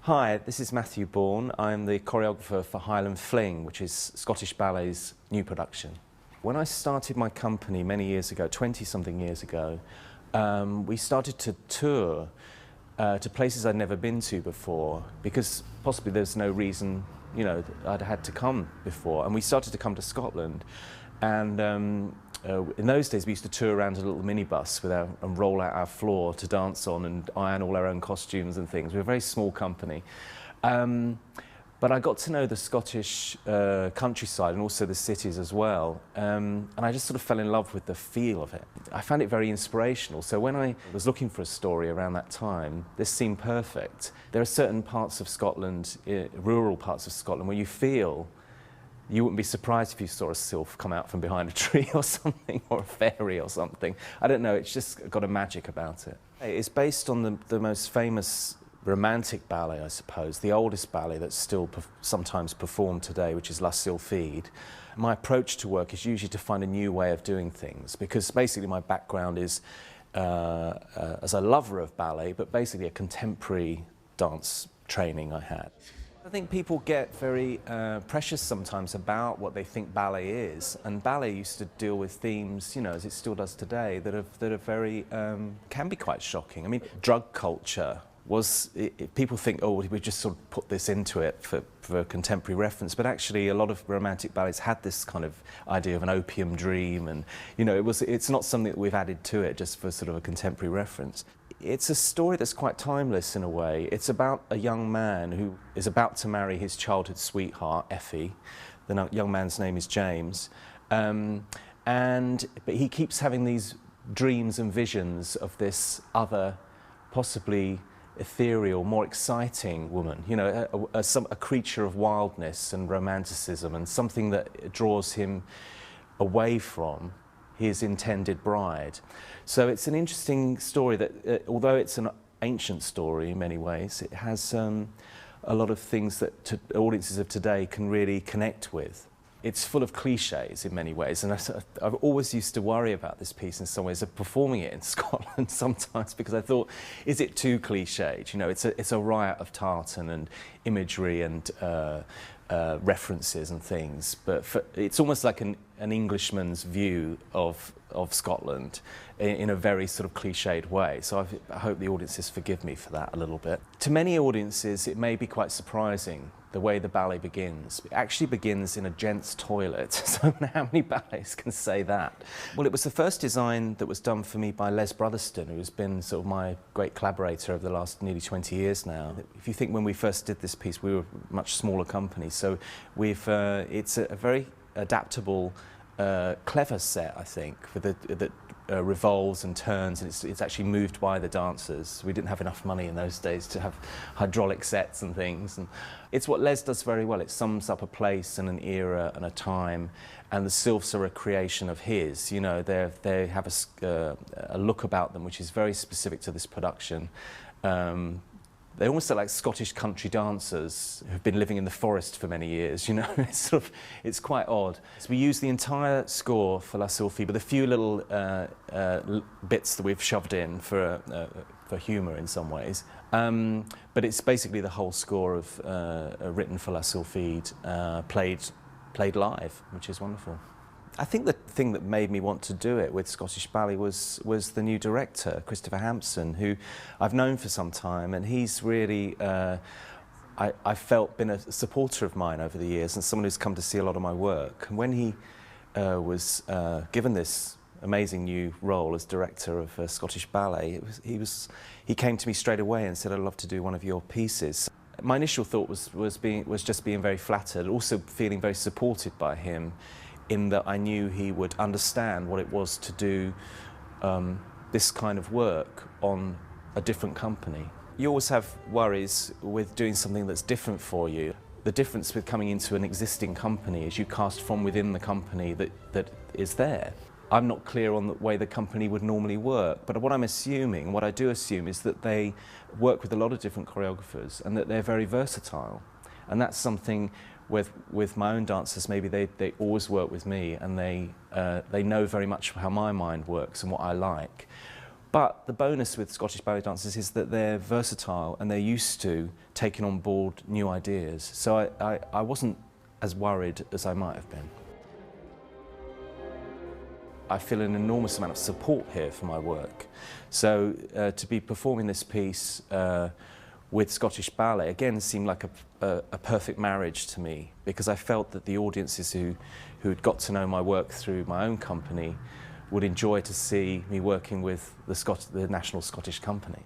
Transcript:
Hi, this is Matthew Bourne. I'm the choreographer for Highland Fling, which is Scottish Ballet's new production. When I started my company many years ago, 20-something years ago, we started to tour to places I'd never been to before, because possibly there's no reason, you know, I'd had to come before. And we started to come to Scotland. And in those days, we used to tour around a little minibus and roll out our floor to dance on and iron all our own costumes and things. We were a very small company. But I got to know the Scottish countryside and also the cities as well. And I just sort of fell in love with the feel of it. I found it very inspirational. So when I was looking for a story around that time, this seemed perfect. There are certain parts of Scotland, rural parts of Scotland, where you feel you wouldn't be surprised if you saw a sylph come out from behind a tree or something, or a fairy or something. I don't know, it's just got a magic about it. It's based on the most famous romantic ballet, I suppose, the oldest ballet that's still sometimes performed today, which is La Sylphide. My approach to work is usually to find a new way of doing things, because basically my background is as a lover of ballet, but basically a contemporary dance training I had. I think people get very precious sometimes about what they think ballet is, and ballet used to deal with themes, you know, as it still does today, that are very, can be quite shocking. I mean, drug culture was, people think, oh, we just sort of put this into it for contemporary reference, but actually a lot of romantic ballets had this kind of idea of an opium dream, and, you know, it's not something that we've added to it just for sort of a contemporary reference. It's a story that's quite timeless in a way. It's about a young man who is about to marry his childhood sweetheart, Effie. The young man's name is James. But he keeps having these dreams and visions of this other, possibly ethereal, more exciting woman, you know, a creature of wildness and romanticism, and something that draws him away from his intended bride. So it's an interesting story that, although it's an ancient story in many ways, it has a lot of things that audiences of today can really connect with. It's full of cliches in many ways, and I've always used to worry about this piece in some ways, of performing it in Scotland sometimes, because I thought, is it too cliched? You know, it's a riot of tartan and imagery and references and things, but it's almost like an Englishman's view of Scotland in a very sort of cliched way. So I hope the audiences forgive me for that a little bit. To many audiences, it may be quite surprising the way the ballet begins. It actually begins in a gents' toilet. So how many ballets can say that? Well, it was the first design that was done for me by Les Brotherston, who's been sort of my great collaborator over the last nearly 20 years now. If you think when we first did this piece, we were a much smaller company, so it's a very adaptable, clever set, I think, that revolves and turns, and it's actually moved by the dancers. We didn't have enough money in those days to have hydraulic sets and things. And it's what Les does very well. It sums up a place and an era and a time, and the sylphs are a creation of his. You know, they have a look about them which is very specific to this production. They almost look like Scottish country dancers who've been living in the forest for many years, you know. It's quite odd. So we use the entire score for La Sylphide, with a few little bits that we've shoved in for humour in some ways. But it's basically the whole score written for La Sylphide, played live, which is wonderful. I think the thing that made me want to do it with Scottish Ballet was the new director, Christopher Hampson, who I've known for some time, and he's really, I felt, been a supporter of mine over the years, and someone who's come to see a lot of my work. And when he was given this amazing new role as director of Scottish Ballet, he came to me straight away and said, "I'd love to do one of your pieces." My initial thought was just being very flattered, also feeling very supported by him, in that I knew he would understand what it was to do this kind of work on a different company. You always have worries with doing something that's different for you. The difference with coming into an existing company is you cast from within the company that is there. I'm not clear on the way the company would normally work, but what I do assume is that they work with a lot of different choreographers and that they're very versatile. And that's something with my own dancers, maybe they always work with me, and they know very much how my mind works and what I like. But the bonus with Scottish ballet dancers is that they're versatile and they're used to taking on board new ideas. So I wasn't as worried as I might have been. I feel an enormous amount of support here for my work. So to be performing this piece with Scottish Ballet again seemed like a perfect marriage to me, because I felt that the audiences who had got to know my work through my own company would enjoy to see me working with the National Scottish Company.